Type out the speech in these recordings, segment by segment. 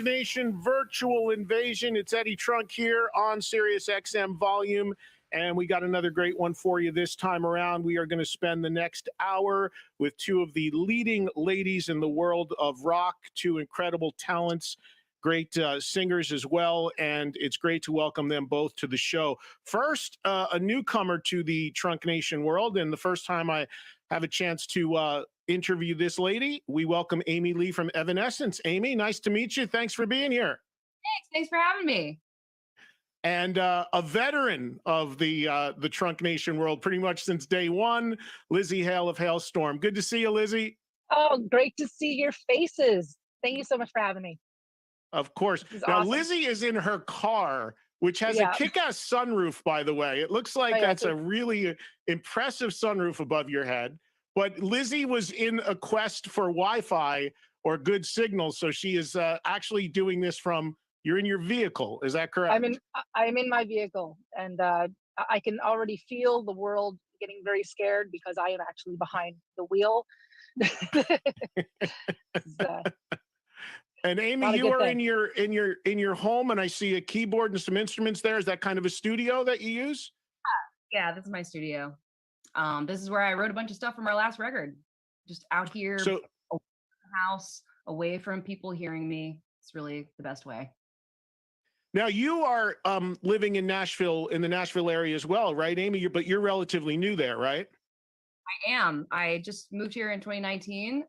Trunk Nation virtual invasion. It's Eddie Trunk here on Sirius XM Volume, and we got another great one for you this time around. We are going to spend the next hour with two of the leading ladies in the world of rock, two incredible talents, great singers as well, and it's great to welcome them both to the show. First, a newcomer to the Trunk Nation world, and the first time I have a chance to interview this lady, we welcome Amy Lee from Evanescence. Amy, nice to meet you. Thanks for being here. Thanks for having me. And a veteran of the Trunk Nation world, pretty much since day one, Lzzy Hale of Hailstorm. Good to see you, Lzzy. Oh, great to see your faces. Thank you so much for having me. Of course. Now, awesome. Lzzy is in her car, which has a kick-ass sunroof, by the way. It looks like that's a really impressive sunroof above your head. But Lzzy was in a quest for Wi-Fi or good signal, so she is actually doing this from, you're in your vehicle. Is that correct? I'm in my vehicle, and I can already feel the world getting very scared because I am actually behind the wheel. And Amy, you are in your home, and I see a keyboard and some instruments there. Is that kind of a studio that you use? Yeah, this is my studio. This is where I wrote a bunch of stuff from our last record. Just out here, away from the house, away from people hearing me. It's really the best way. Now you are living in Nashville, in the Nashville area as well, right, Amy? But you're relatively new there, right? I am. I just moved here in 2019.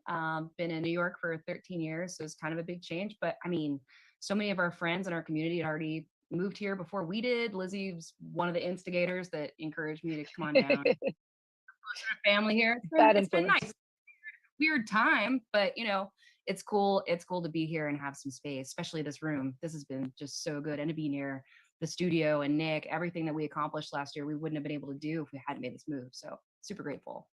Been in New York for 13 years, so it's kind of a big change. But I mean, so many of our friends in our community had already moved here before we did. Lzzy was one of the instigators that encouraged me to come on down. Family here. It's been nice. Weird time, but you know, it's cool. It's cool to be here and have some space, especially this room. This has been just so good, and to be near the studio and Nick. Everything that we accomplished last year, we wouldn't have been able to do if we hadn't made this move. So super grateful.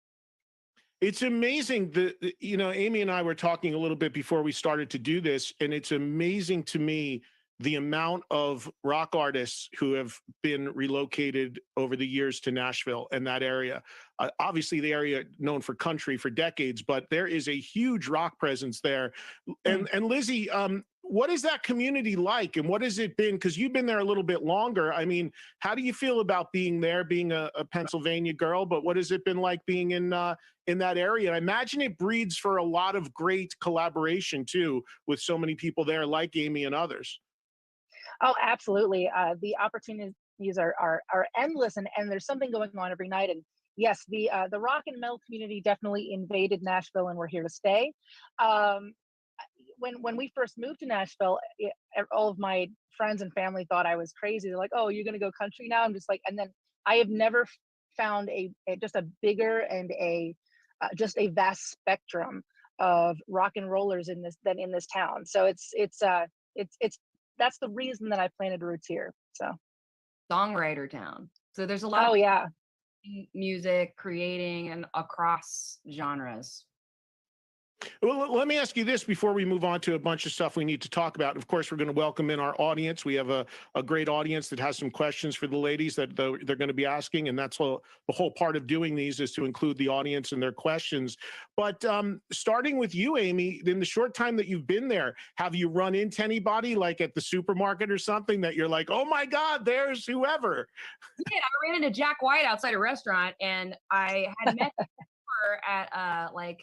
It's amazing that, you know, Amy and I were talking a little bit before we started to do this, and it's amazing to me the amount of rock artists who have been relocated over the years to Nashville and that area. Obviously, the area known for country for decades, but there is a huge rock presence there. And Lzzy, what is that community like, and what has it been? Because you've been there a little bit longer. I mean, how do you feel about being there, being a Pennsylvania girl? But what has it been like being in that area? I imagine it breeds for a lot of great collaboration too, with so many people there, like Amy and others. Oh, absolutely. The opportunities are endless, and there's something going on every night. And yes, the rock and metal community definitely invaded Nashville, and we're here to stay. When we first moved to Nashville, all of my friends and family thought I was crazy. They're like, "Oh, you're going to go country now?" I'm just like, and then I have never found just a bigger and just a vast spectrum of rock and rollers in this town. So it's that's the reason that I planted roots here. So songwriter town. So there's a lot of music creating and across genres. Well, let me ask you this before we move on to a bunch of stuff we need to talk about. Of course, we're going to welcome in our audience. We have a great audience that has some questions for the ladies that they're going to be asking, and that's the whole part of doing these is to include the audience and their questions. But starting with you, Amy, in the short time that you've been there, have you run into anybody like at the supermarket or something that you're like, oh my God, there's whoever? Yeah, I ran into Jack White outside a restaurant, and I had met her at like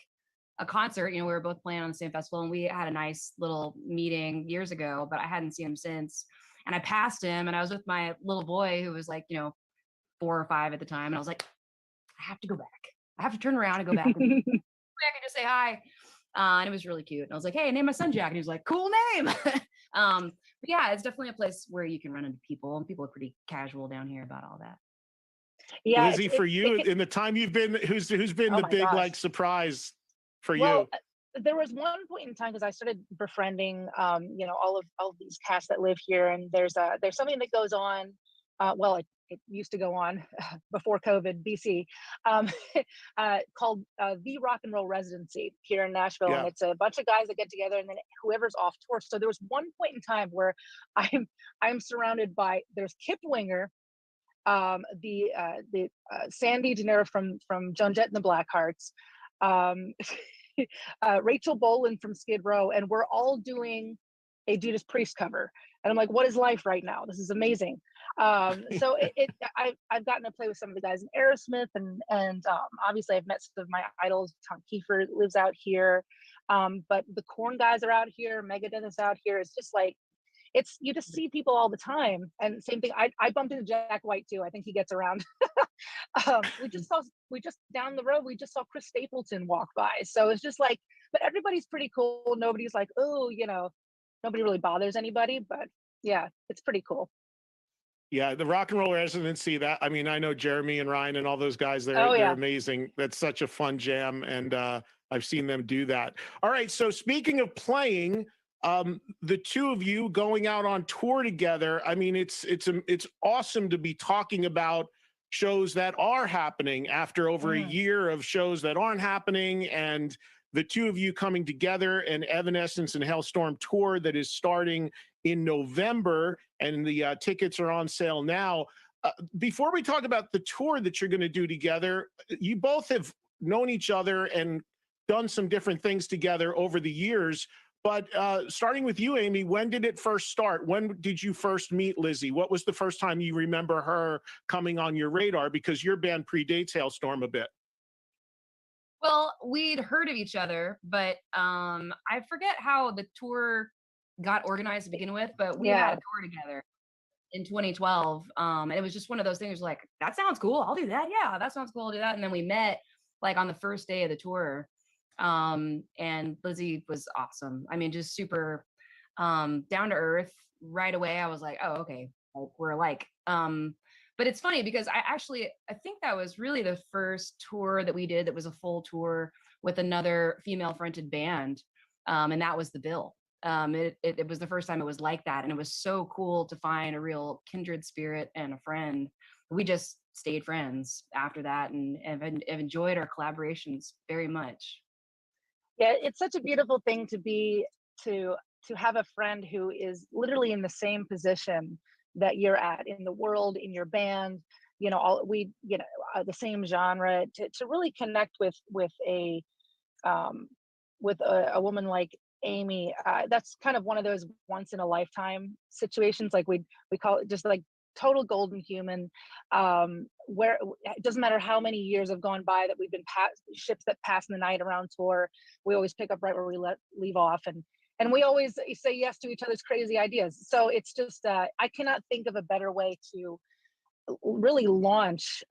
a concert. You know, we were both playing on the same festival, and we had a nice little meeting years ago, but I hadn't seen him since. And I passed him, and I was with my little boy who was like, you know, 4 or 5 at the time. And I was like, I have to go back. I have to turn around and go back. I can just say hi. And it was really cute. And I was like, hey, name my son Jack. And he was like, cool name. But yeah, it's definitely a place where you can run into people, and people are pretty casual down here about all that. Yeah, Lzzy, for you, in the time you've been, who's been the big like surprise for you? There was one point in time, because I started befriending, you know, all of these cats that live here, and there's something that goes on. Well, it used to go on before COVID, BC, called the Rock and Roll Residency here in Nashville, and it's a bunch of guys that get together, and then whoever's off tour. So there was one point in time where I'm surrounded by, there's Kip Winger, the Sandy Denera from Joan Jett and the Blackhearts, Rachel Bolan from Skid Row, and we're all doing a Judas Priest cover. And I'm like, what is life right now? This is amazing. So I've gotten to play with some of the guys in Aerosmith, and obviously I've met some of my idols. Tom Kiefer lives out here, but the Korn guys are out here. Megadeth is out here. It's just like, it's, you just see people all the time. And same thing, I bumped into Jack White too. I think he gets around. We just down the road, we just saw Chris Stapleton walk by. So it's just like, but everybody's pretty cool. Nobody's like, oh, nobody really bothers anybody. But yeah, it's pretty cool. Yeah, the rock and roll residency, that, I mean, I know Jeremy and Ryan and all those guys, Oh they're yeah. amazing. That's such a fun jam, and I've seen them do that. All right, so speaking of playing, the two of you going out on tour together, I mean, it's awesome to be talking about shows that are happening after over a year of shows that aren't happening, and the two of you coming together, an Evanescence and Hailstorm tour that is starting in November, and the tickets are on sale now. Before we talk about the tour that you're going to do together, you both have known each other and done some different things together over the years. But starting with you, Amy, when did it first start? When did you first meet Lzzy? What was the first time you remember her coming on your radar? Because your band predates Hailstorm a bit. Well, we'd heard of each other, but I forget how the tour got organized to begin with, but we had a tour together in 2012. And it was just one of those things like, that sounds cool. I'll do that. Yeah, that sounds cool. I'll do that. And then we met like on the first day of the tour. And Lzzy was awesome. I mean, just super down to earth right away. I was like, oh, okay, like, we're alike. But it's funny because I think that was really the first tour that we did that was a full tour with another female fronted band. And that was the Bill. It was the first time it was like that. And it was so cool to find a real kindred spirit and a friend. We just stayed friends after that, and have enjoyed our collaborations very much. Yeah, it's such a beautiful thing to have a friend who is literally in the same position that you're at in the world, in your band, the same genre, to really connect with a woman like Amy. That's kind of one of those once in a lifetime situations. Like we call it just like total golden human, where it doesn't matter how many years have gone by that we've been ships that pass in the night around tour. We always pick up right where we leave off, and we always say yes to each other's crazy ideas. So it's just I cannot think of a better way to really launch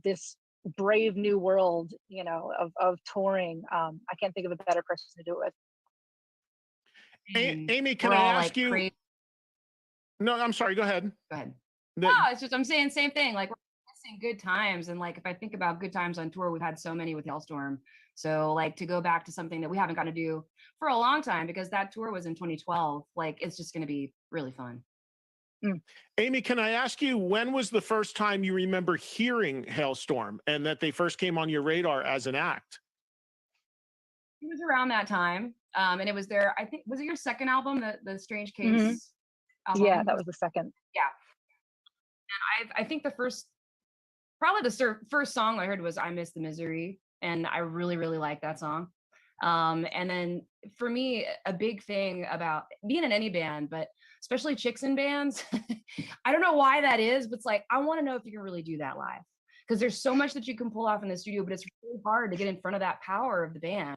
this brave new world, of touring. I can't think of a better person to do it with. Amy, can We're I all ask like you? crazy. No, I'm sorry. Go ahead. Go ahead. The- No, it's just I'm saying same thing. Like, we're missing good times, and like if I think about good times on tour, we've had so many with Hailstorm. So like to go back to something that we haven't got to do for a long time because that tour was in 2012. Like it's just going to be really fun. Amy, can I ask you, when was the first time you remember hearing Hailstorm and that they first came on your radar as an act? It was around that time, and it was their, I think, was it your second album, the Strange Case album? Yeah, that was the second. Yeah, and I think the first, probably the first song I heard was "I Miss the Misery," and I really really like that song. And then for me, a big thing about being in any band, but especially chicks in bands, I don't know why that is, but it's like, I want to know if you can really do that live. Because there's so much that you can pull off in the studio, but it's really hard to get in front of that power of the band.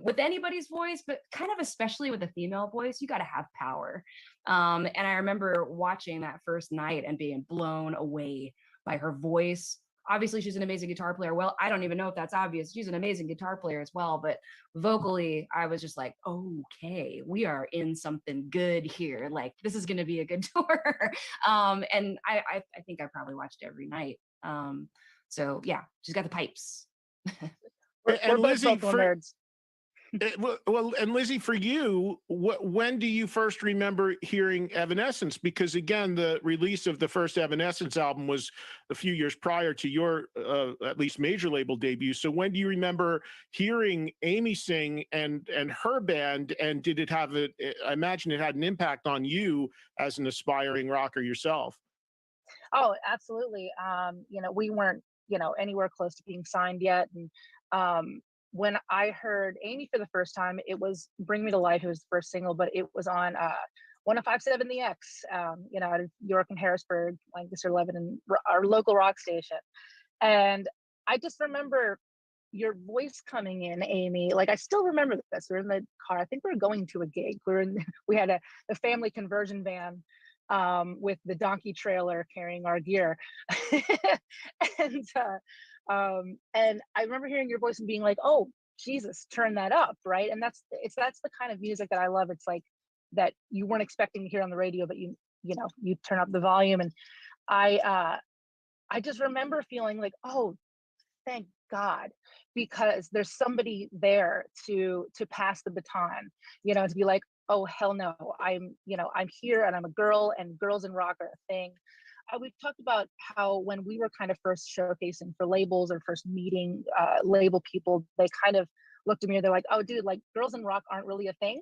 With anybody's voice, but kind of especially with a female voice, you got to have power. And I remember watching that first night and being blown away by her voice. Obviously, she's an amazing guitar player. Well, I don't even know if that's obvious. She's an amazing guitar player as well. But vocally, I was just like, okay, we are in something good here. Like, this is going to be a good tour. And I think I probably watched every night. So yeah, she's got the pipes. We're both vocal nerds. Well, and Lzzy, for you, when do you first remember hearing Evanescence? Because again, the release of the first Evanescence album was a few years prior to your at least major label debut. So when do you remember hearing Amy sing and her band? And did it have I imagine it had an impact on you as an aspiring rocker yourself? Oh, absolutely. We weren't, anywhere close to being signed yet, and when I heard Amy for the first time, it was Bring Me to Life. It was the first single, but it was on 1057 The X, out of York and Harrisburg, Lancaster, Lebanon, our local rock station. And I just remember your voice coming in, Amy. Like, I still remember this. We were in the car. I think we were going to a gig. We had a family conversion van with the donkey trailer carrying our gear. and and I remember hearing your voice and being like, "Oh, Jesus, turn that up," right? And that's the kind of music that I love. It's like that you weren't expecting to hear on the radio, but you turn up the volume. And I just remember feeling like, "Oh, thank God," because there's somebody there to pass the baton, to be like, "Oh, hell no, I'm here and I'm a girl, and girls in rock are a thing." We've talked about how when we were kind of first showcasing for labels or first meeting label people, they kind of looked at me and they're like, "Oh, dude, like, girls in rock aren't really a thing.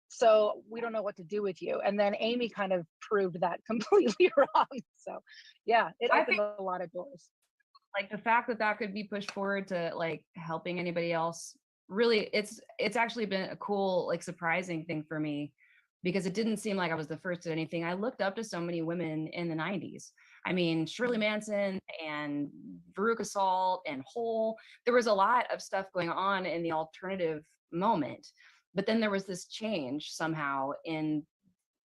So we don't know what to do with you." And then Amy kind of proved that completely wrong. So yeah, it I opened think a lot of doors. like the fact that that could be pushed forward to like helping anybody else, really, it's actually been a cool, like, surprising thing for me, because it didn't seem like I was the first at anything. I looked up to so many women in the 90s. I mean, Shirley Manson and Veruca Salt and Hole. There was a lot of stuff going on in the alternative moment. But then there was this change somehow in,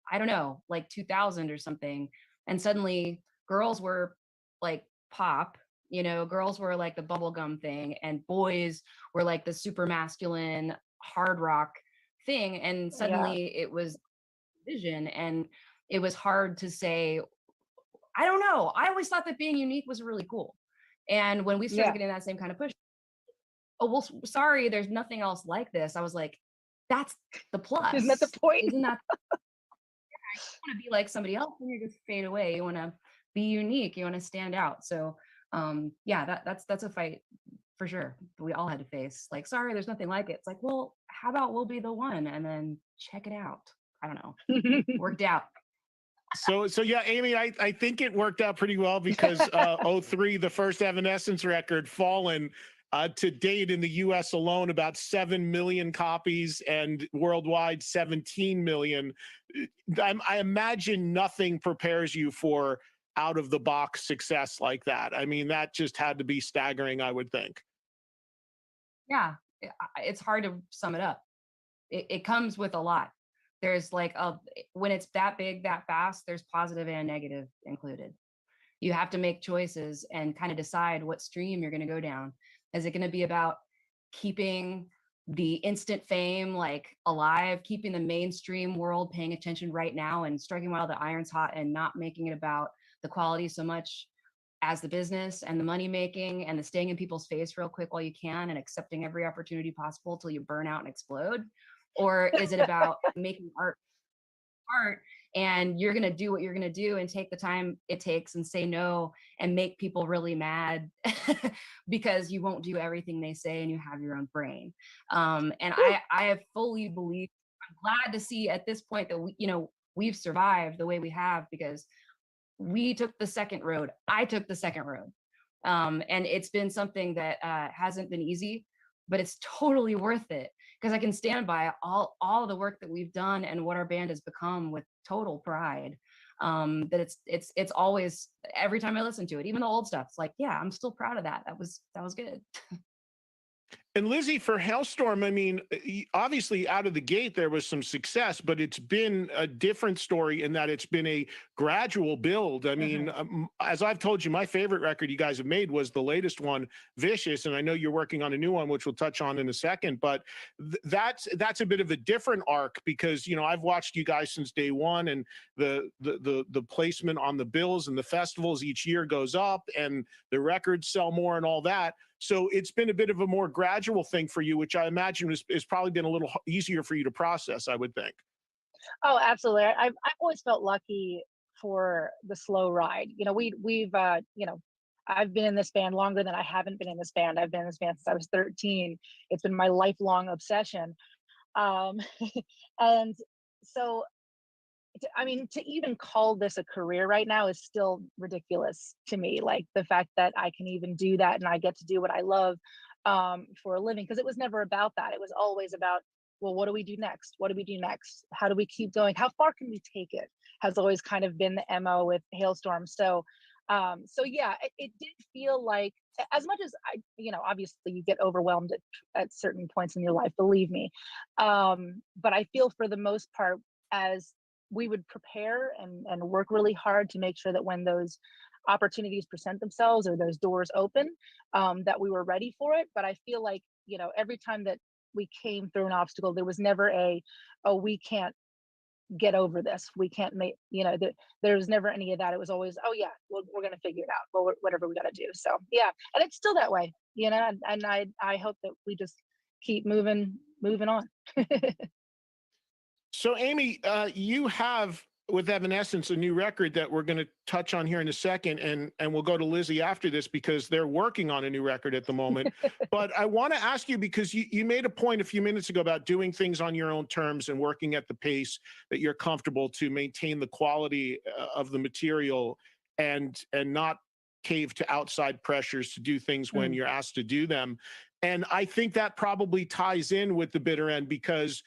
I don't know, like 2000 or something. And suddenly girls were like pop, girls were like the bubblegum thing, and boys were like the super masculine hard rock thing. And Yeah, suddenly it was vision, and it was hard to say, I don't know. I always thought that being unique was really cool. And when we started yeah. getting that same kind of push, "Oh, well, sorry, there's nothing else like this." I was like, that's the Isn't that the plus. point? Isn't that, want to be like somebody else, and you just fade away. You want to be unique. You want to stand out. So yeah, that's a fight for sure. We all had to face, like, sorry, there's nothing like it. It's like, well, how about we'll be the one and then check it out. I don't know. Worked out. So yeah, Amy, I think it worked out pretty well because '03, the first Evanescence record, Fallen, to date in the US alone, about 7 million copies, and worldwide 17 million. I imagine nothing prepares you for out of the box success like that. I mean, that just had to be staggering, I would think. Yeah, it's hard to sum it up. It comes with a lot. There's like when it's that big, that fast, there's positive and negative included. You have to make choices and kind of decide what stream you're going to go down. Is it going to be about keeping the instant fame like alive, keeping the mainstream world paying attention right now and striking while the iron's hot, and not making it about the quality so much as the business and the money making and the staying in people's face real quick while you can and accepting every opportunity possible till you burn out and explode? Or is it about making art, and you're going to do what you're going to do and take the time it takes and say no and make people really mad because you won't do everything they say and you have your own brain. And I have fully believed, I'm glad to see at this point that we've survived the way we have, because we took the second road. I took the second road. And it's been something that hasn't been easy, but it's totally worth it, because I can stand by all the work that we've done and what our band has become with total pride. That it's always, every time I listen to it, even the old stuff, it's like, yeah, I'm still proud of that. That was good. And Lzzy, for Hailstorm, I mean, obviously out of the gate there was some success, but it's been a different story in that it's been a gradual build. I mean, as I've told you, my favorite record you guys have made was the latest one, Vicious, and I know you're working on a new one, which we'll touch on in a second. But that's a bit of a different arc, because I've watched you guys since day one, and the placement on the bills and the festivals each year goes up, and the records sell more and all that. So it's been a bit of a more gradual thing for you, which I imagine is probably been a little easier for you to process, I would think. Oh, absolutely. I've always felt lucky for the slow ride. I've been in this band longer than I haven't been in this band. I've been in this band since I was 13. It's been my lifelong obsession. Um, and so, I mean, to even call this a career right now is still ridiculous to me. Like, the fact that I can even do that and I get to do what I love. for a living, because it was never about that. It was always about, well, what do we do next? What do we do next? How do we keep going? How far can we take it? Has always kind of been the MO with Hailstorm. So yeah, it did feel like, as much as obviously you get overwhelmed at certain points in your life, believe me. But I feel for the most part, as we would prepare and work really hard to make sure that when those opportunities present themselves or those doors open, that we were ready for it. But I feel like, every time that we came through an obstacle, there was never oh, we can't get over this. We can't make, there was never any of that. It was always, oh yeah, we're going to figure it out. Well, whatever we got to do. So yeah. And it's still that way, and I hope that we just keep moving on. So, Amy, you have with Evanescence a new record that we're going to touch on here in a second, and we'll go to Lzzy after this because they're working on a new record at the moment. But I want to ask you, because you made a point a few minutes ago about doing things on your own terms and working at the pace that you're comfortable to maintain the quality of the material and not cave to outside pressures to do things when you're asked to do them. And I think that probably ties in with the bitter end, because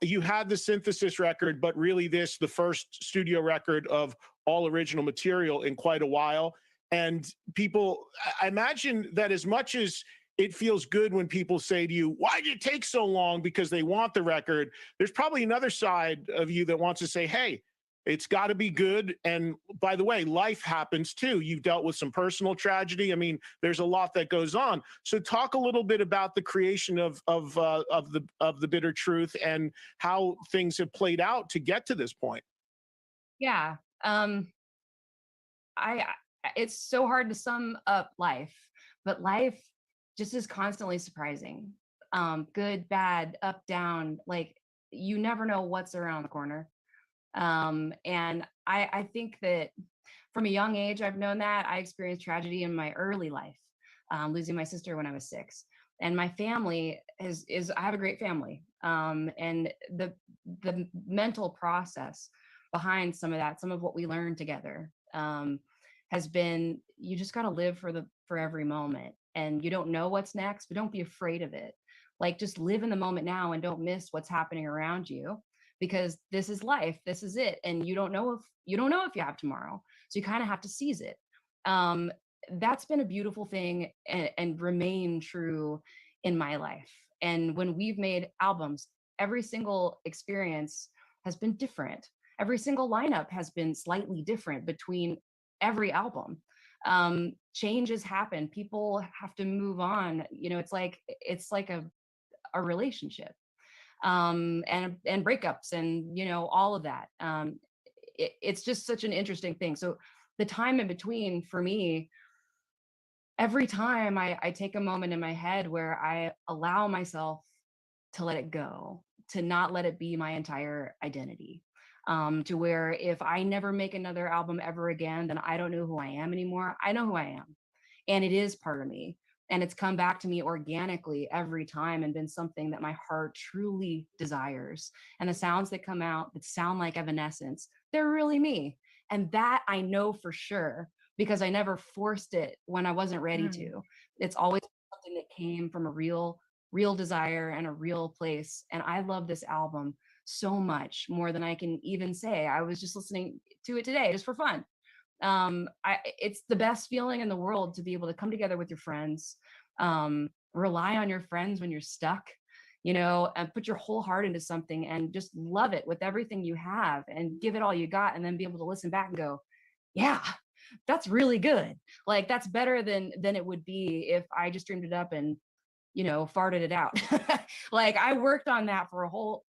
you had the synthesis record, but really the first studio record of all original material in quite a while. And people, I imagine that as much as it feels good when people say to you, why did it take so long? Because they want the record. There's probably another side of you that wants to say, hey, it's got to be good. And by the way, life happens too. You've dealt with some personal tragedy. I mean, there's a lot that goes on. So talk a little bit about the creation of the Bitter Truth and how things have played out to get to this point. Yeah. I it's so hard to sum up life, but life just is constantly surprising. Good, bad, up, down, like you never know what's around the corner. And I think that from a young age, I've known that. I experienced tragedy in my early life, losing my sister when I was 6. And my family I have a great family. And the mental process behind some of that, some of what we learned together, has been, you just got to live for every moment, and you don't know what's next, but don't be afraid of it. Like, just live in the moment now and don't miss what's happening around you, because this is life, this is it, and you don't know if you have tomorrow, so you kind of have to seize it. That's been a beautiful thing, and remain true in my life. And when we've made albums, every single experience has been different. Every single lineup has been slightly different between every album. Changes happen, people have to move on. It's like a relationship, and breakups, and all of that. It's just such an interesting thing. So the time in between, for me, every time I take a moment in my head where I allow myself to let it go, to not let it be my entire identity, to where if I never make another album ever again, then I don't know who I am anymore. I know who I am, and it is part of me. And it's come back to me organically every time, and been something that my heart truly desires. And the sounds that come out that sound like Evanescence, they're really me. And that I know for sure, because I never forced it when I wasn't ready to. It's always something that came from a real desire and a real place. And I love this album so much, more than I can even say. I was just listening to it today just for fun. It's the best feeling in the world to be able to come together with your friends, rely on your friends when you're stuck, and put your whole heart into something and just love it with everything you have and give it all you got, and then be able to listen back and go, yeah, that's really good. Like, that's better than it would be if I just dreamed it up and farted it out. Like, I worked on that for a whole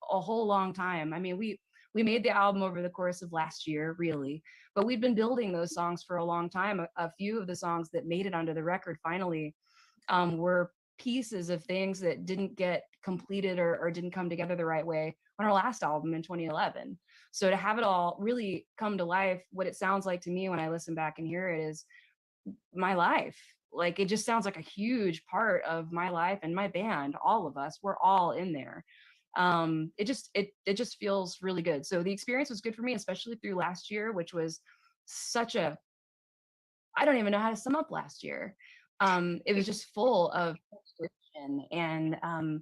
long time. I mean, we made the album over the course of last year, really, but we'd been building those songs for a long time. A few of the songs that made it onto the record finally were pieces of things that didn't get completed or didn't come together the right way on our last album in 2011. So to have it all really come to life, what it sounds like to me when I listen back and hear it is my life. Like, it just sounds like a huge part of my life and my band. All of us, we're all in there. It just feels really good. So the experience was good for me, especially through last year, which was such a, I don't even know how to sum up last year. It was just full of and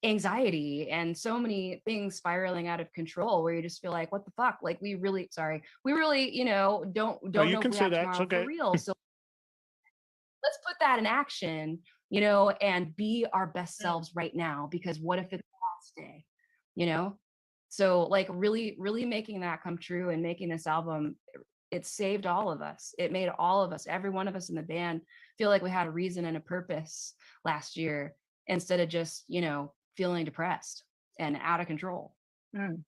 anxiety and so many things spiraling out of control where you just feel like, what the fuck? Like we really, Oh, don't you know if can we say have that. It's tomorrow for okay. real. So let's put that in action, and be our best selves right now, because what if it's the last day, you know? So like really, really making that come true and making this album, it saved all of us. It made all of us, every one of us in the band, feel like we had a reason and a purpose last year instead of just, feeling depressed and out of control. Mm.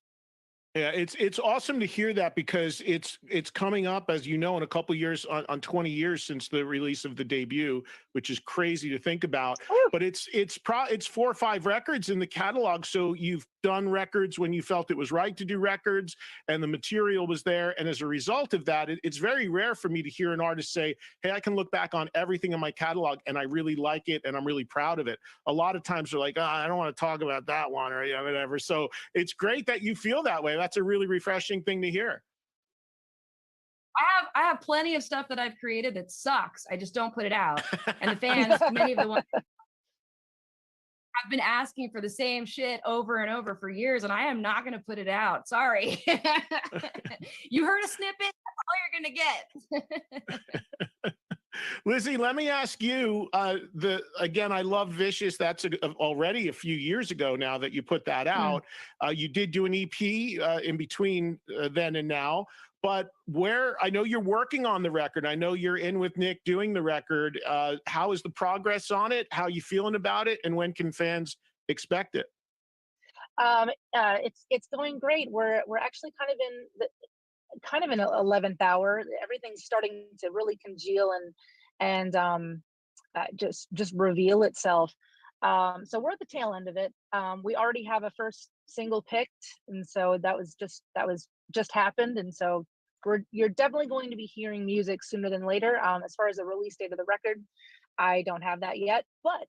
Yeah, it's awesome to hear that, because it's coming up, as you know, in a couple of years, on 20 years since the release of the debut, which is crazy to think about. Woo. But it's 4 or 5 records in the catalog. So you've done records when you felt it was right to do records, and the material was there. And as a result of that, it's very rare for me to hear an artist say, "Hey, I can look back on everything in my catalog and I really like it and I'm really proud of it." A lot of times they're like, "Oh, I don't want to talk about that one," or whatever. So it's great that you feel that way. That's a really refreshing thing to hear. I have plenty of stuff that I've created that sucks. I just don't put it out. And the fans, many of the ones have been asking for the same shit over and over for years, and I am not going to put it out. Sorry. You heard a snippet, that's all you're going to get. Lzzy, let me ask you, again, I love Vicious. That's already a few years ago now that you put that out. You did do an EP in between then and now, but I know you're working on the record. I know you're in with Nick doing the record. How is the progress on it? How are you feeling about it? And when can fans expect it? It's going great. We're actually kind of in an 11th hour. Everything's starting to really congeal and just reveal itself. So we're at the tail end of it. We already have a first single picked, and so that was just happened. And so you're definitely going to be hearing music sooner than later. As far as the release date of the record, I don't have that yet, but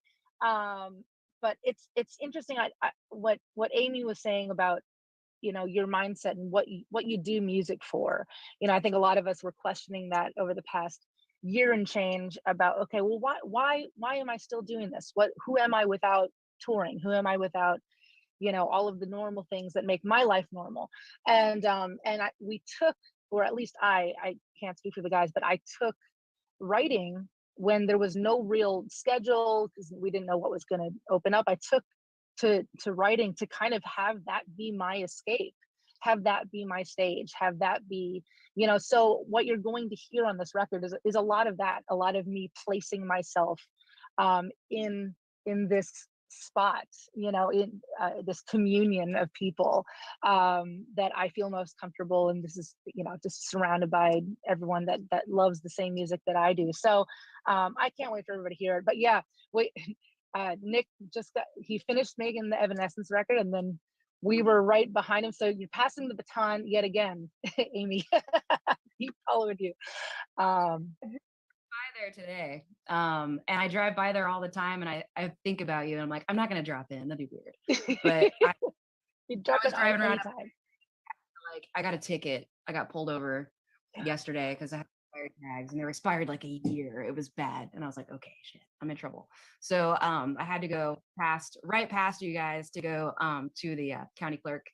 it's interesting. What Amy was saying about your mindset and what you do music for. I think a lot of us were questioning that over the past year and change about, okay, well, why am I still doing this? Who am I without touring? Who am I without all of the normal things that make my life normal? And we took, or at least I can't speak for the guys, but I took writing when there was no real schedule because we didn't know what was going to open up. I took to writing to kind of have that be my escape, have that be my stage, have that be so what you're going to hear on this record is a lot of that, a lot of me placing myself in this spot, in this communion of people that I feel most comfortable. And this is just surrounded by everyone that loves the same music that I do. So I can't wait for everybody to hear it. But yeah, wait. Nick he finished making the Evanescence record, and then we were right behind him. So you're passing the baton yet again, Amy. Keep following you. By there today, and I drive by there all the time, and I think about you, and I'm like, I'm not gonna drop in. That'd be weird. But I was driving around, like, I got a ticket. I got pulled over yesterday because I had expired tags, and they were expired like a year. It was bad, and I was like, okay, shit, I'm in trouble. So I had to go right past you guys to go to the county clerk,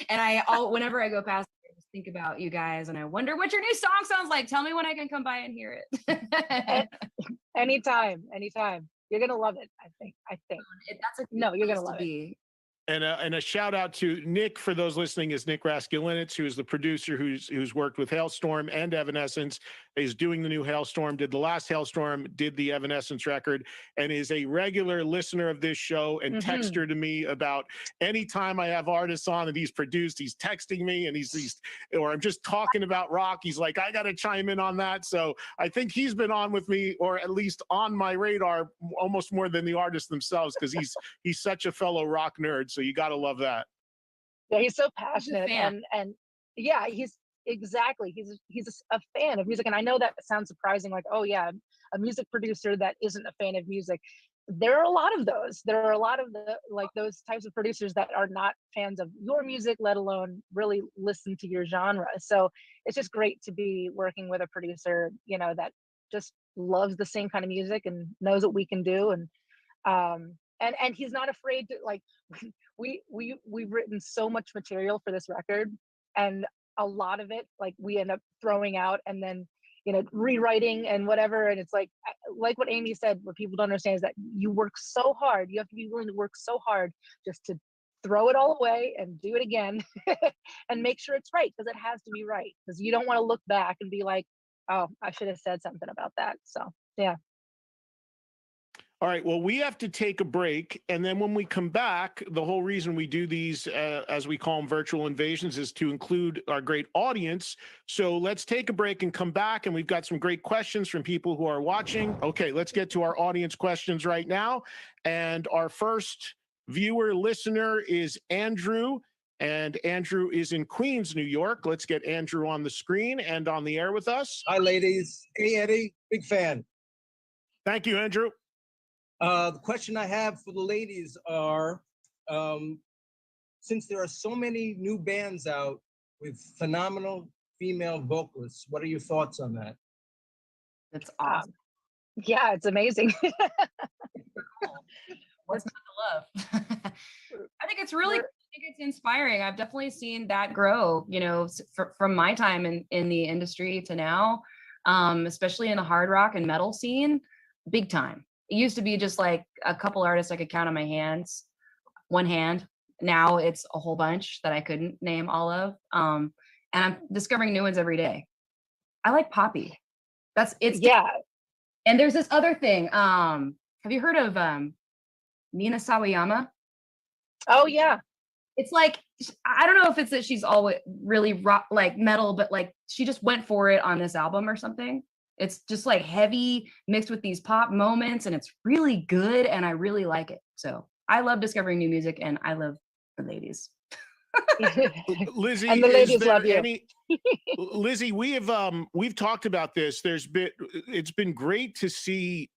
and whenever I go past, I just think about you guys, and I wonder what your new song sounds like. Tell me when I can come by and hear it. Anytime. You're gonna love it. I think. That's a no, you're gonna place love to it. be. And a shout out to Nick, for those listening, is Nick Raskulinecz, who is the producer who's worked with Hailstorm and Evanescence, is doing the new Hailstorm, did the last Hailstorm, did the Evanescence record, and is a regular listener of this show and texter to me about anytime I have artists on that he's produced, he's texting me, and he's or I'm just talking about rock. He's like, I got to chime in on that. So I think he's been on with me, or at least on my radar, almost more than the artists themselves, because he's such a fellow rock nerd. So you got to love that. Yeah, he's so passionate, and yeah, he's a fan of music. And I know that sounds surprising, like, oh yeah, a music producer that isn't a fan of music. There are a lot of those. There are a lot of those types of producers that are not fans of your music, let alone really listen to your genre. So it's just great to be working with a producer, that just loves the same kind of music and knows what we can do. And And he's not afraid to like. We've written so much material for this record, and a lot of it like we end up throwing out and then rewriting and whatever. And it's like what Amy said, what people don't understand is that you work so hard, you have to be willing to work so hard just to throw it all away and do it again and make sure it's right, because it has to be right, because you don't want to look back and be like, oh, I should have said something about that. So yeah. All right. Well, we have to take a break. And then when we come back, the whole reason we do these, as we call them, virtual invasions, is to include our great audience. So let's take a break and come back. And we've got some great questions from people who are watching. Okay, let's get to our audience questions right now. And our first viewer listener is Andrew. And Andrew is in Queens, New York. Let's get Andrew on the screen and on the air with us. Hi, ladies. Hey, Eddie. Big fan. Thank you, Andrew. The question I have for the ladies are, since there are so many new bands out with phenomenal female vocalists, what are your thoughts on that? That's awesome. Yeah, it's amazing. What's not to love? I think it's really, I think it's inspiring. I've definitely seen that grow, from my time in the industry to now, especially in the hard rock and metal scene, big time. It used to be just like a couple artists I could count on my hands, one hand. Now it's a whole bunch that I couldn't name all of. And I'm discovering new ones every day. I like Poppy. Yeah. And there's this other thing. Have you heard of Nina Sawayama? Oh yeah. It's like, I don't know if it's that she's always really rock, like metal, but like she just went for it on this album or something. It's just like heavy mixed with these pop moments, and it's really good, and I really like it. So I love discovering new music, and I love the ladies. Lzzy, and the ladies love you. Lzzy, we've talked about this. It's been great to see,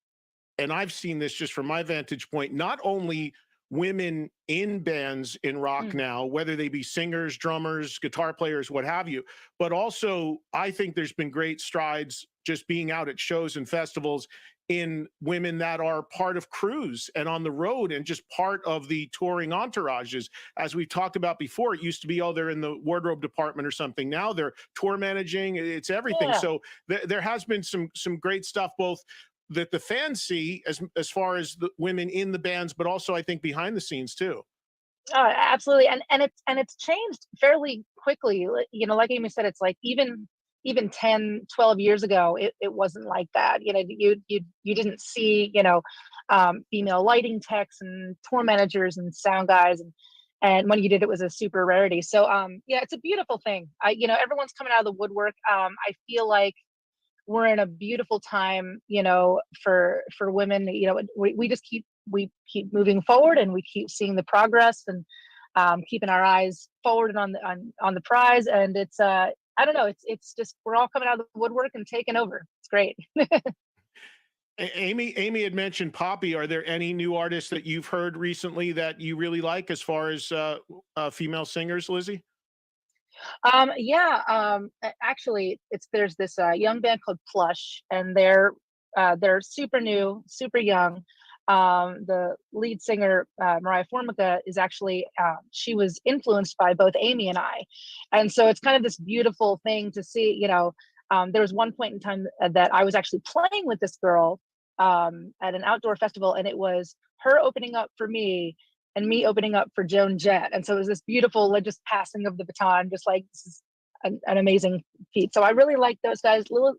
and I've seen this just from my vantage point, not only women in bands in rock now, whether they be singers, drummers, guitar players, what have you, but also I think there's been great strides just being out at shows and festivals in women that are part of crews and on the road and just part of the touring entourages. As we've talked about before, it used to be, oh, they're in the wardrobe department or something. Now they're tour managing. It's everything. Yeah. So there has been some great stuff, both that the fans see as far as the women in the bands, but also I think behind the scenes too. Oh, absolutely. And it's changed fairly quickly. Like Amy said, it's like even 10, 12 years ago, it wasn't like that. You didn't see, female lighting techs and tour managers and sound guys. And when you did, it was a super rarity. So, yeah, it's a beautiful thing. Everyone's coming out of the woodwork. I feel like we're in a beautiful time, for women. We just keep moving forward, and we keep seeing the progress, and keeping our eyes forward and on the prize. And it's I don't know, it's just, we're all coming out of the woodwork and taking over. It's great. Amy had mentioned Poppy. Are there any new artists that you've heard recently that you really like as far as female singers, Lzzy? Actually, there's this young band called Plush, and they're super new, super young. The lead singer, Mariah Formica, is actually, she was influenced by both Amy and I. And so it's kind of this beautiful thing to see. There was one point in time that I was actually playing with this girl at an outdoor festival, and it was her opening up for me and me opening up for Joan Jett. And so it was this beautiful, like, just passing of the baton, just like, this is an amazing feat. So I really like those guys. Lil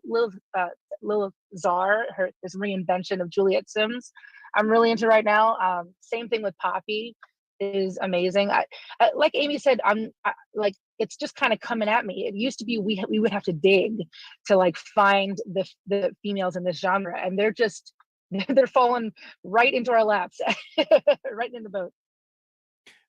Czar, this reinvention of Juliet Sims, I'm really into right now. Same thing with Poppy, is amazing. I like Amy said, like, it's just kind of coming at me. It used to be we would have to dig to like find the females in this genre, and they're falling right into our laps, right in the boat.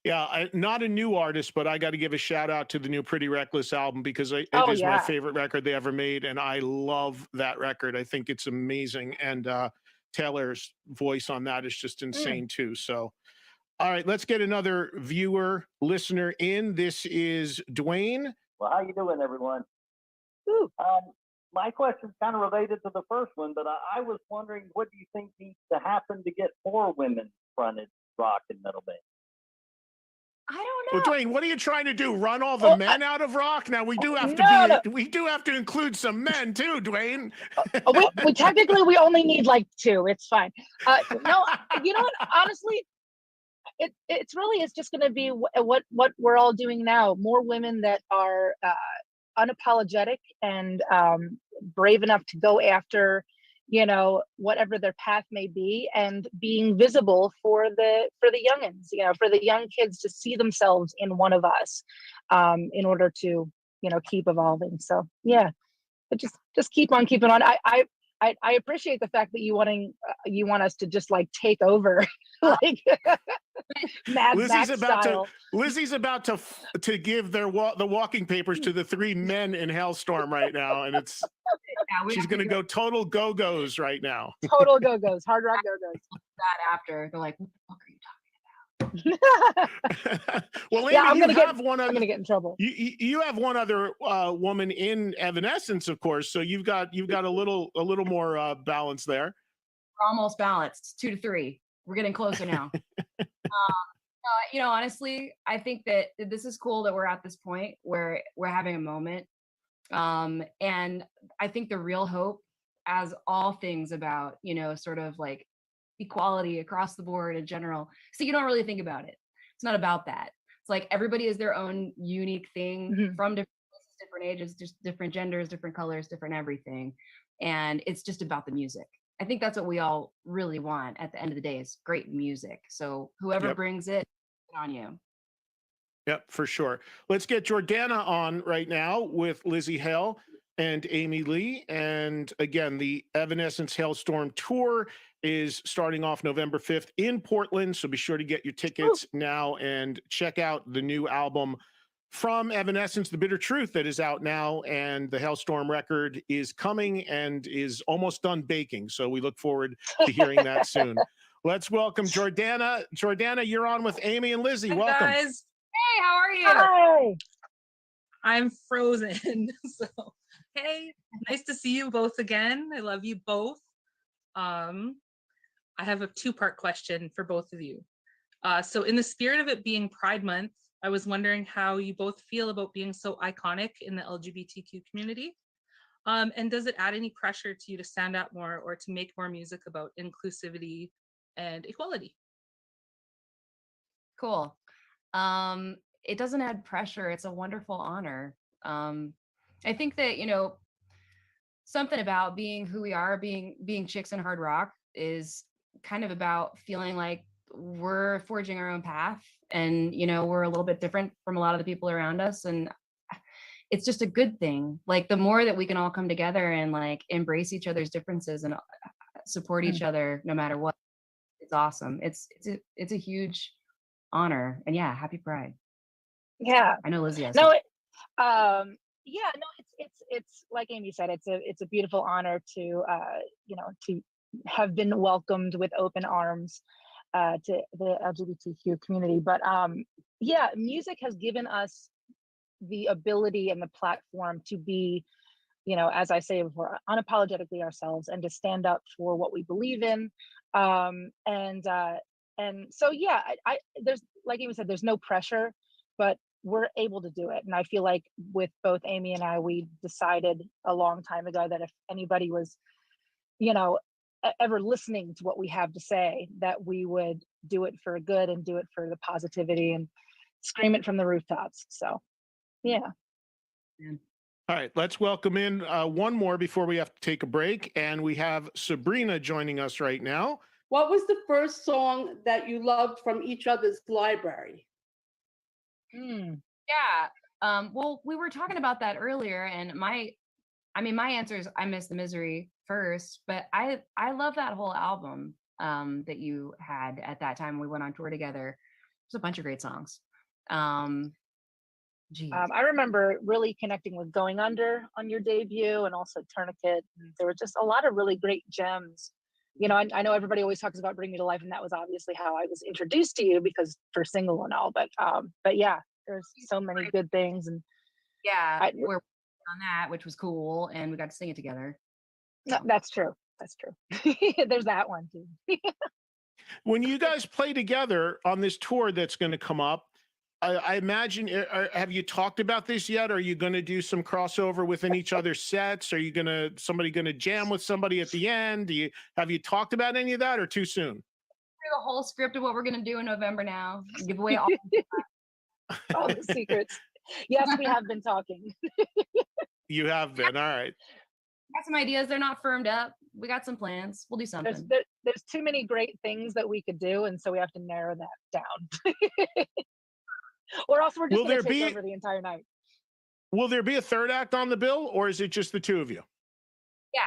Yeah, not a new artist, but I got to give a shout out to the new Pretty Reckless album, because it is my favorite record they ever made, and I love that record. I think it's amazing, and Taylor's voice on that is just insane too. So, all right, let's get another viewer listener in. This is Dwayne. Well, how you doing, everyone? my question's kind of related to the first one, but I was wondering, what do you think needs to happen to get more women fronted rock and metal bands? I Well, don't know. Dwayne, what are you trying to do? Run all the men out of rock? Now we do have to No. we do have to include some men too, Dwayne. We technically we only need like 2. It's fine. No, you know what? Honestly, it's really is just going to be what we're all doing now. More women that are unapologetic and brave enough to go after, whatever their path may be, and being visible for the youngins, for the young kids to see themselves in one of us, in order to keep evolving. So yeah, but just keep on keeping on. I appreciate the fact that you want us to just like take over, like Mad Max style. Lzzy's about to give the walking papers to the 3 men in Hellstorm right now, and she's going to go total go-go's right now. Total go-go's, hard rock go-go's. That after they're like, what the fuck are you talking? Well, Amy, yeah, I'm gonna get in trouble. You have one other woman in Evanescence, of course, so you've got a little more balance there. We're almost balanced, 2 to 3. We're getting closer now. Honestly, I think that this is cool that we're at this point where we're having a moment, and I think the real hope, as all things about sort of like equality across the board in general. So you don't really think about it. It's not about that. It's like everybody is their own unique thing from different places, different ages, just different genders, different colors, different everything. And it's just about the music. I think that's what we all really want at the end of the day, is great music. So whoever brings it, good on you. Yep, for sure. Let's get Jordana on right now with Lzzy Hale and Amy Lee. And again, the Evanescence Hailstorm Tour is starting off November 5th in Portland. So be sure to get your tickets now and check out the new album from Evanescence, The Bitter Truth, that is out now. And the Hailstorm record is coming and is almost done baking. So we look forward to hearing that soon. Let's welcome Jordana. Jordana, you're on with Amy and Lzzy. Welcome. Guys. Hey, how are you? Hi. I'm frozen. So, hey, nice to see you both again. I love you both. I have a 2-part question for both of you. So in the spirit of it being Pride Month, I was wondering how you both feel about being so iconic in the LGBTQ community. And does it add any pressure to you to stand out more or to make more music about inclusivity and equality? Cool. It doesn't add pressure. It's a wonderful honor. I think that, something about being who we are, being chicks in hard rock, is kind of about feeling like we're forging our own path, and we're a little bit different from a lot of the people around us, and it's just a good thing. Like, the more that we can all come together and like embrace each other's differences and support each other no matter what, it's awesome. It's a huge honor. And yeah, happy Pride. Yeah, I know Lzzy has no, yeah, no, it's like Amy said, it's a beautiful honor to to have been welcomed with open arms to the LGBTQ community. But yeah, music has given us the ability and the platform to be, as I say before, unapologetically ourselves, and to stand up for what we believe in. And so yeah, I there's, like Amy said, there's no pressure, but we're able to do it. And I feel like with both Amy and I, we decided a long time ago that if anybody was, ever listening to what we have to say, that we would do it for good and do it for the positivity and scream it from the rooftops. So yeah. All right, let's welcome in one more before we have to take a break. And we have Sabrina joining us right now. What was the first song that you loved from each other's library? Yeah. Well, we were talking about that earlier, and my answer is I Miss the Misery first, but I love that whole album that you had at that time we went on tour together. There's a bunch of great songs. I remember really connecting with Going Under on your debut, and also Tourniquet. There were just a lot of really great gems. I know everybody always talks about Bring Me to Life, and that was obviously how I was introduced to you, because first single and all. But yeah, there's so many good things. And yeah, we're on that, which was cool, and we got to sing it together. No, So. that's true. That's true. There's that one too. When you guys play together on this tour that's going to come up, I imagine, have you talked about this yet? Are you going to do some crossover within each other's sets? Are you going to, somebody going to jam with somebody at the end? Have you talked about any of that or too soon? The whole script of what we're going to do in November now. Give away all. All the secrets. Yes, we have been talking. You have been. All right. Got some ideas. They're not firmed up. We got some plans. We'll do something. There's too many great things that we could do, and so we have to narrow that down. Or else we're just going to take over the entire night. Will there be a third act on the bill, or is it just the two of you? Yeah.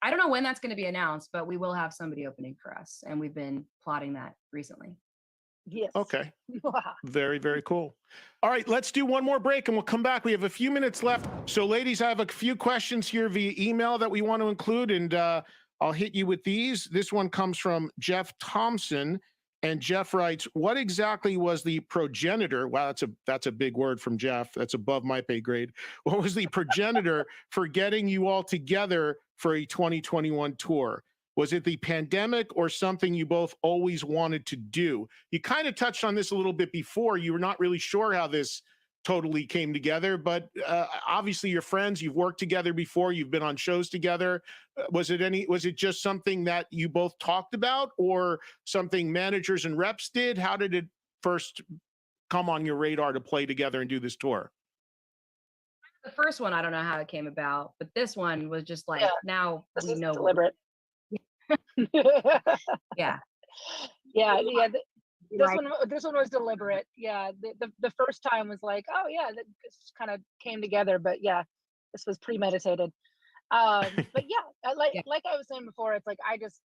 I don't know when that's going to be announced, but we will have somebody opening for us, and we've been plotting that recently. Yes. Okay. Very, very cool. All right, let's do one more break and we'll come back. We have a few minutes left. So ladies, I have a few questions here via email that we want to include, and I'll hit you with these. This one comes from Jeff Thompson, and Jeff writes, what exactly was the progenitor? Wow, that's a big word from Jeff. That's above my pay grade. What was the progenitor for getting you all together for a 2021 tour? Was it the pandemic or something you both always wanted to do? You kind of touched on this a little bit before. You were not really sure how this totally came together, but obviously you're friends. You've worked together before. You've been on shows together. Was it just something that you both talked about, or something managers and reps did? How did it first come on your radar to play together and do this tour? The first one, I don't know how it came about, but this one was just like, now this we is know. Deliberate. Yeah. This one was deliberate. Yeah, the first time was like, oh yeah, this kind of came together, but yeah, this was premeditated. But yeah, like I was saying before, it's like I just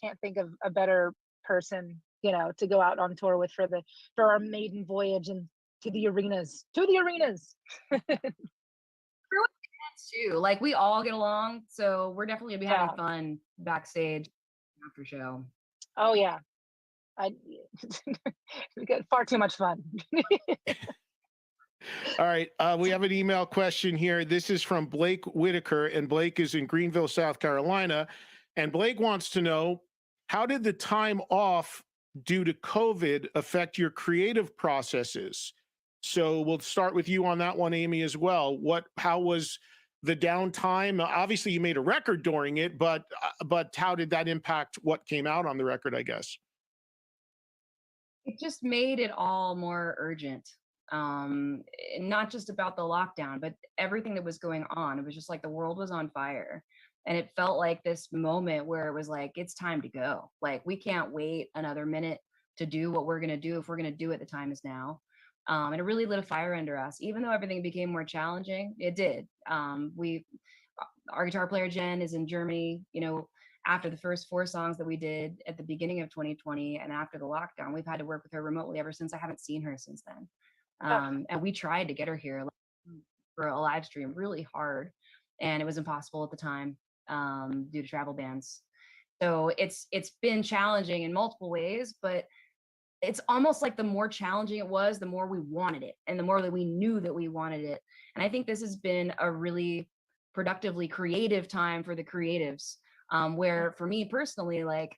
can't think of a better person, to go out on tour with for our maiden voyage and to the arenas. Too. Like, we all get along, so we're definitely gonna be having fun backstage after show. Oh yeah, we get far too much fun. All right, we have an email question here. This is from Blake Whitaker, and Blake is in Greenville, South Carolina, and Blake wants to know, how did the time off due to COVID affect your creative processes? So we'll start with you on that one, Amy, as well. How was the downtime? Obviously you made a record during it, but how did that impact what came out on the record, I guess? It just made it all more urgent. Not just about the lockdown, but everything that was going on. It was just like the world was on fire. And it felt like this moment where it was like, it's time to go. Like, we can't wait another minute to do what we're going to do. If we're going to do it, the time is now. And it really lit a fire under us. Even though everything became more challenging, it did. Our guitar player, Jen, is in Germany, after the first 4 songs that we did at the beginning of 2020 and after the lockdown. We've had to work with her remotely ever since. I haven't seen her since then. And we tried to get her here for a live stream really hard, and it was impossible at the time due to travel bans. So it's been challenging in multiple ways, but it's almost like the more challenging it was, the more we wanted it, and the more that we knew that we wanted it. And I think this has been a really productively creative time for the creatives, where for me personally, like,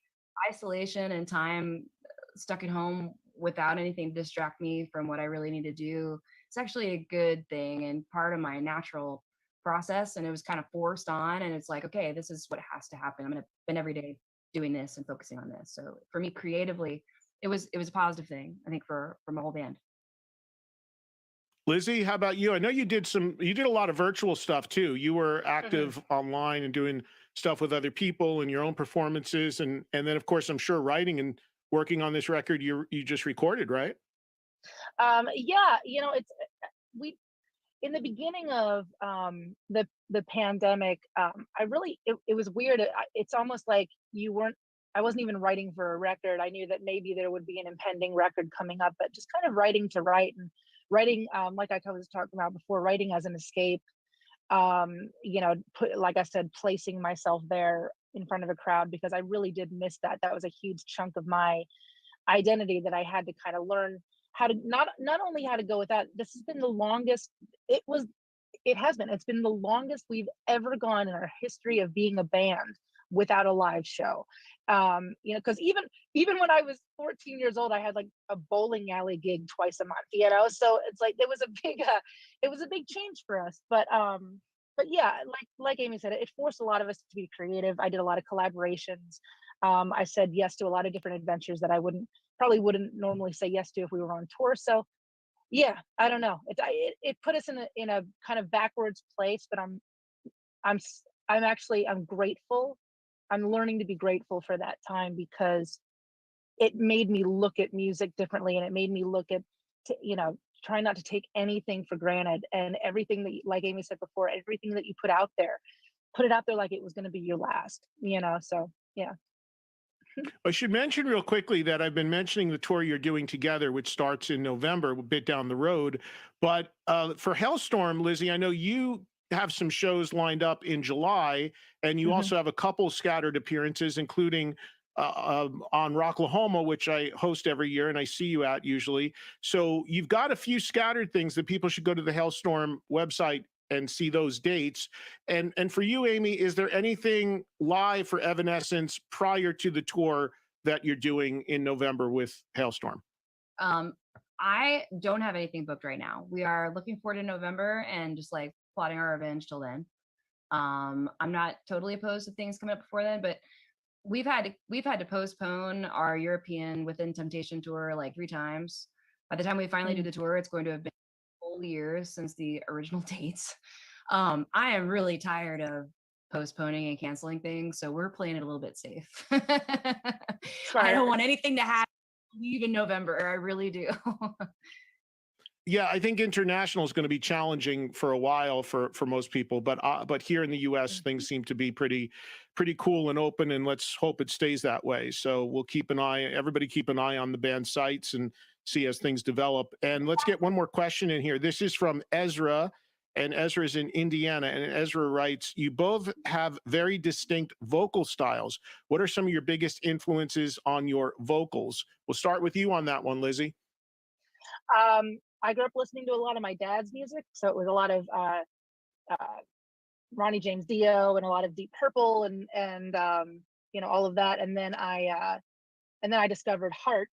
isolation and time stuck at home without anything to distract me from what I really need to do, it's actually a good thing and part of my natural process. And it was kind of forced on, and it's like, okay, this is what has to happen. I'm going to spend every day doing this and focusing on this. So for me, creatively, it was a positive thing, I think, for my whole band. Lzzy, how about you? I know you did a lot of virtual stuff too. You were active online and doing stuff with other people and your own performances. And then of course, I'm sure writing and working on this record you just recorded, right? Yeah, we in the beginning of the pandemic, it was weird. It's almost like I wasn't even writing for a record. I knew that maybe there would be an impending record coming up, but just kind of writing to write, and writing, like I was talking about before, writing as an escape. Like I said, placing myself there in front of a crowd, because I really did miss that. That was a huge chunk of my identity that I had to kind of learn how to not only how to go with that. This has been the longest. it has been. It's been the longest we've ever gone in our history of being a band without a live show. You know, because even when I was 14 years old, I had like a bowling alley gig twice a month. You know, so it's like it was a big change for us. But yeah, like Amy said, it forced a lot of us to be creative. I did a lot of collaborations. I said yes to a lot of different adventures that I probably wouldn't normally say yes to if we were on tour. So yeah, I don't know. It put us in a kind of backwards place, but I'm I'm grateful. I'm learning to be grateful for that time because it made me look at music differently, and it made me look at, you know, try not to take anything for granted, and everything that, like Amy said before, everything that you put it out there like it was going to be your last, you know. So yeah. I should mention real quickly that I've been mentioning the tour you're doing together, which starts in November, a bit down the road. But for Hailstorm, Lzzy, I know you have some shows lined up in July, and you Mhm. also have a couple scattered appearances, including on Rocklahoma, which I host every year and I see you at usually. So you've got a few scattered things that people should go to the Hailstorm website and see those dates. And for you, Amy, is there anything live for Evanescence prior to the tour that you're doing in November with Hailstorm? Um, I don't have anything booked right now. We are looking forward to November and just like plotting our revenge till then. I'm not totally opposed to things coming up before then, but we've had to postpone our European Within Temptation tour like 3 times. By the time we finally do Mm. the tour, it's going to have been whole years since the original dates. I am really tired of postponing and canceling things, so we're playing it a little bit safe. I don't Smart. want anything to happen. Leave in November. I really do. Yeah, I think international is going to be challenging for a while for most people, but here in the U.S. things seem to be pretty cool and open, and let's hope it stays that way. So we'll everybody keep an eye on the band sites and see as things develop. And let's get one more question in here. This is from Ezra, and Ezra is in Indiana, and Ezra writes, "You both have very distinct vocal styles. What are some of your biggest influences on your vocals?" We'll start with you on that one, Lzzy. I grew up listening to a lot of my dad's music, so it was a lot of uh, Ronnie James Dio and a lot of Deep Purple and you know, all of that. And then I discovered Heart,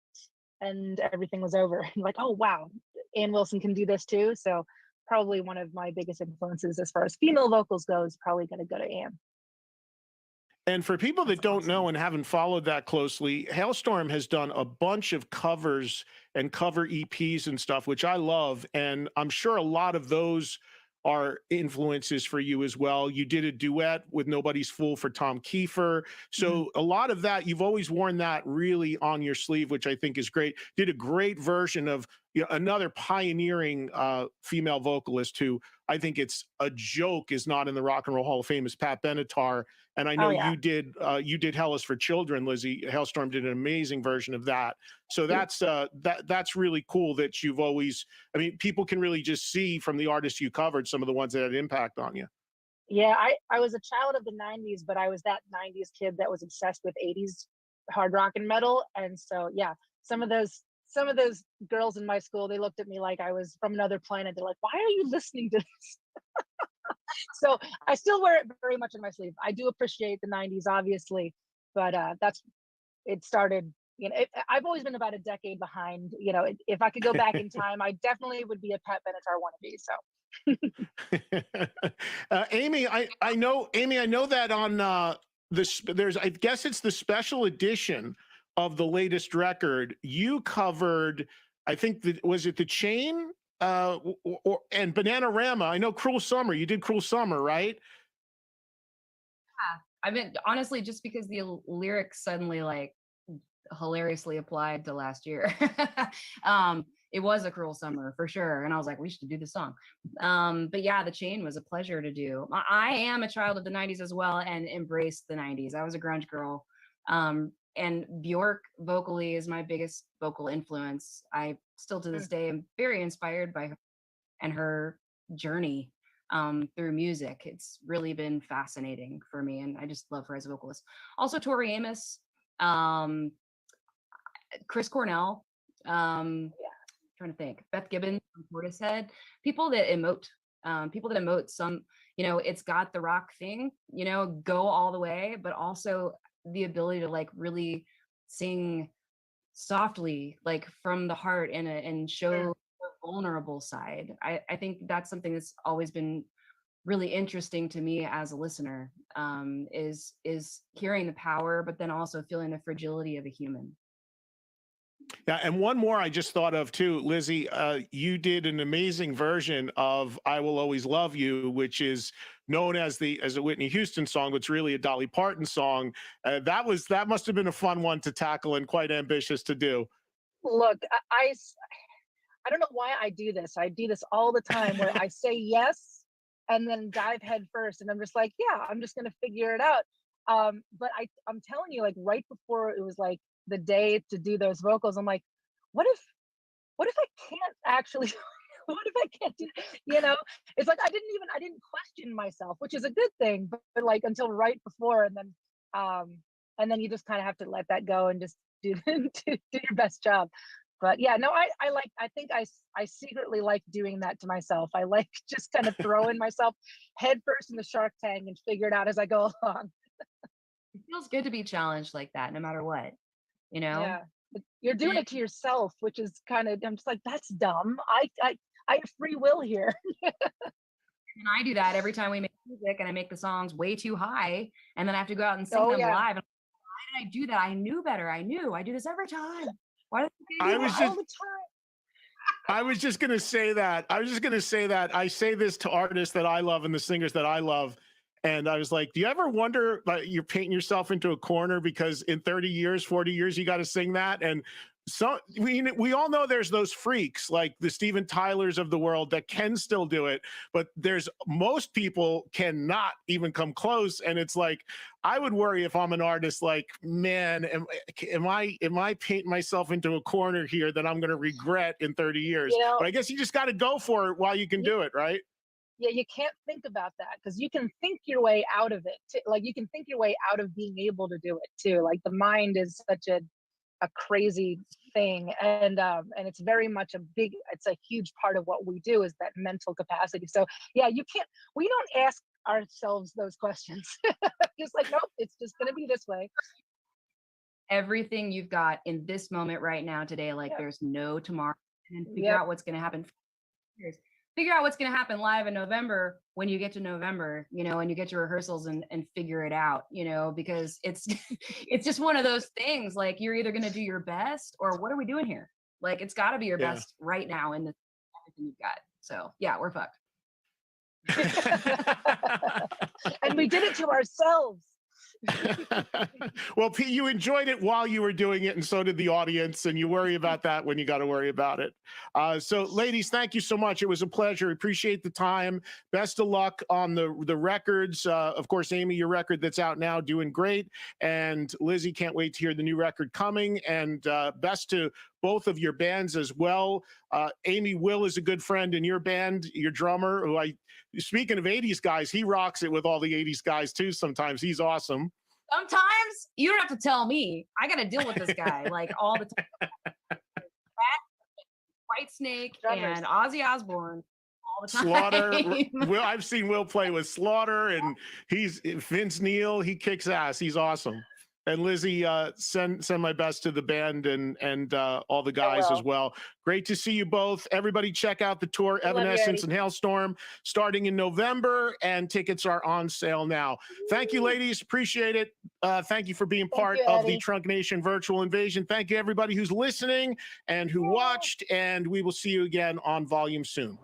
and everything was over. Like, oh wow, Ann Wilson can do this too. So probably one of my biggest influences as far as female vocals goes, probably going to go to Ann. And for people That's that don't awesome. know and haven't followed that closely, Hailstorm has done a bunch of covers and cover EPs and stuff, which I love. And I'm sure a lot of those are influences for you as well. You did a duet with Nobody's Fool for Tom Kiefer. Mhm. So a lot of that, you've always worn that really on your sleeve, which I think is great. Did a great version of, you know, another pioneering female vocalist who I think it's a joke is not in the Rock and Roll Hall of Fame is Pat Benatar. And I know Oh yeah. you did Hell is for Children, Lzzy. Hailstorm did an amazing version of that. So that's really cool that you've always, I mean, people can really just see from the artists you covered some of the ones that had impact on you. Yeah, I was a child of the 90s, but I was that 90s kid that was obsessed with 80s hard rock and metal. And so yeah, some of those girls in my school, they looked at me like I was from another planet. They're like, why are you listening to this? So I still wear it very much in my sleeve. I do appreciate the 90s, obviously, but that's it started. You know, I've always been about a decade behind. You know, if I could go back in time, I definitely would be a Pat Benatar wannabe. So Amy, I know, Amy, I know that on this, there's, I guess it's the special edition of the latest record. You covered, I think that was it the Chain and Bananarama. I know Cruel Summer. You did Cruel Summer, right? Yeah. I mean, honestly, just because the lyrics suddenly like hilariously applied to last year. It was a cruel summer for sure. And I was like, we should do the song. But yeah, The Chain was a pleasure to do. I am a child of the 90s as well and embraced the 90s. I was a grunge girl. And Bjork vocally is my biggest vocal influence. I still to this day am very inspired by her and her journey through music. It's really been fascinating for me. And I just love her as a vocalist. Also, Tori Amos, um, Chris Cornell, trying to think, Beth Gibbons from Portishead, people that emote People that emote, some, it's got the rock thing, go all the way, but also the ability to like really sing softly, like from the heart, and show Sure. the vulnerable side. I think that's something that's always been really interesting to me as a listener, is hearing the power, but then also feeling the fragility of a human. Yeah, and one more I just thought of too, Lzzy. You did an amazing version of "I Will Always Love You," which is known as a Whitney Houston song, but it's really a Dolly Parton song. That must have been a fun one to tackle and quite ambitious to do. Look, I don't know why I do this. I do this all the time where I say yes and then dive head first, and I'm just like, yeah, I'm just gonna figure it out. But I'm telling you, like right before it was like the day to do those vocals, I'm like, what if I can't actually what if I can't do, it's like I didn't question myself, which is a good thing, but like until right before, and then you just kind of have to let that go and just do do your best job. But yeah, no, I think I secretly like doing that to myself. I like just kind of throwing myself head first in the shark tank and figure it out as I go along. It feels good to be challenged like that, no matter what, you know? Yeah. But you're doing it to yourself, which is kind of, I'm just like, that's dumb. I have free will here. And I do that every time we make music, and I make the songs way too high, and then I have to go out and sing Oh them yeah. live. And why did I do that? I knew better. I do this every time. Why did I I do was that? All just the time. I was just going to say that. I was just going to say that. I say this to artists that I love and the singers that I love. And I was like, do you ever wonder, like, you're painting yourself into a corner because in 30 years, 40 years, you got to sing that? And so we all know there's those freaks like the Steven Tylers of the world that can still do it, but there's most people cannot even come close. And it's like, I would worry if I'm an artist, like, man, am I painting myself into a corner here that I'm going to regret in 30 years? You know, But I guess you just got to go for it while you can do it, right? yeah, you can't think about that because you can think your way out of it. Like you can think your way out of being able to do it too. Like the mind is such a crazy thing, and it's very much it's a huge part of what we do is that mental capacity. So yeah, we don't ask ourselves those questions. Just like, nope, it's just going to be this way. Everything you've got in this moment right now today, like Yeah. there's no tomorrow, and figure Yep. out what's going to happen. Figure out what's going to happen live in November when you get to November, and you get your rehearsals and figure it out, because it's it's just one of those things. Like you're either going to do your best, or what are we doing here? Like it's got to be your Yeah. best right now in the everything you've got. So yeah, we're fucked. And we did it to ourselves. Well, Pete, you enjoyed it while you were doing it, and so did the audience. And you worry about that when you got to worry about it. So, ladies, thank you so much. It was a pleasure. Appreciate the time. Best of luck on the records. Of course, Amy, your record that's out now, doing great. And Lzzy, can't wait to hear the new record coming. And best to both of your bands as well. Amy, Will is a good friend in your band, your drummer, who speaking of 80s guys, he rocks it with all the 80s guys too. Sometimes he's awesome. Sometimes you don't have to tell me. I got to deal with this guy like all the time. White Snake Drummers. and Ozzy Osbourne all the time. Slaughter. I've seen Will play with Slaughter, and he's Vince Neil. He kicks ass. He's awesome. And Lzzy, send my best to the band and all the guys as well. Great to see you both. Everybody check out the tour, Evanescence and Hailstorm, starting in November, and tickets are on sale now. Thank you, ladies. Appreciate it. Thank you for being part of the Trunk Nation Virtual Invasion. Thank you, everybody who's listening and who watched, and we will see you again on Volume soon.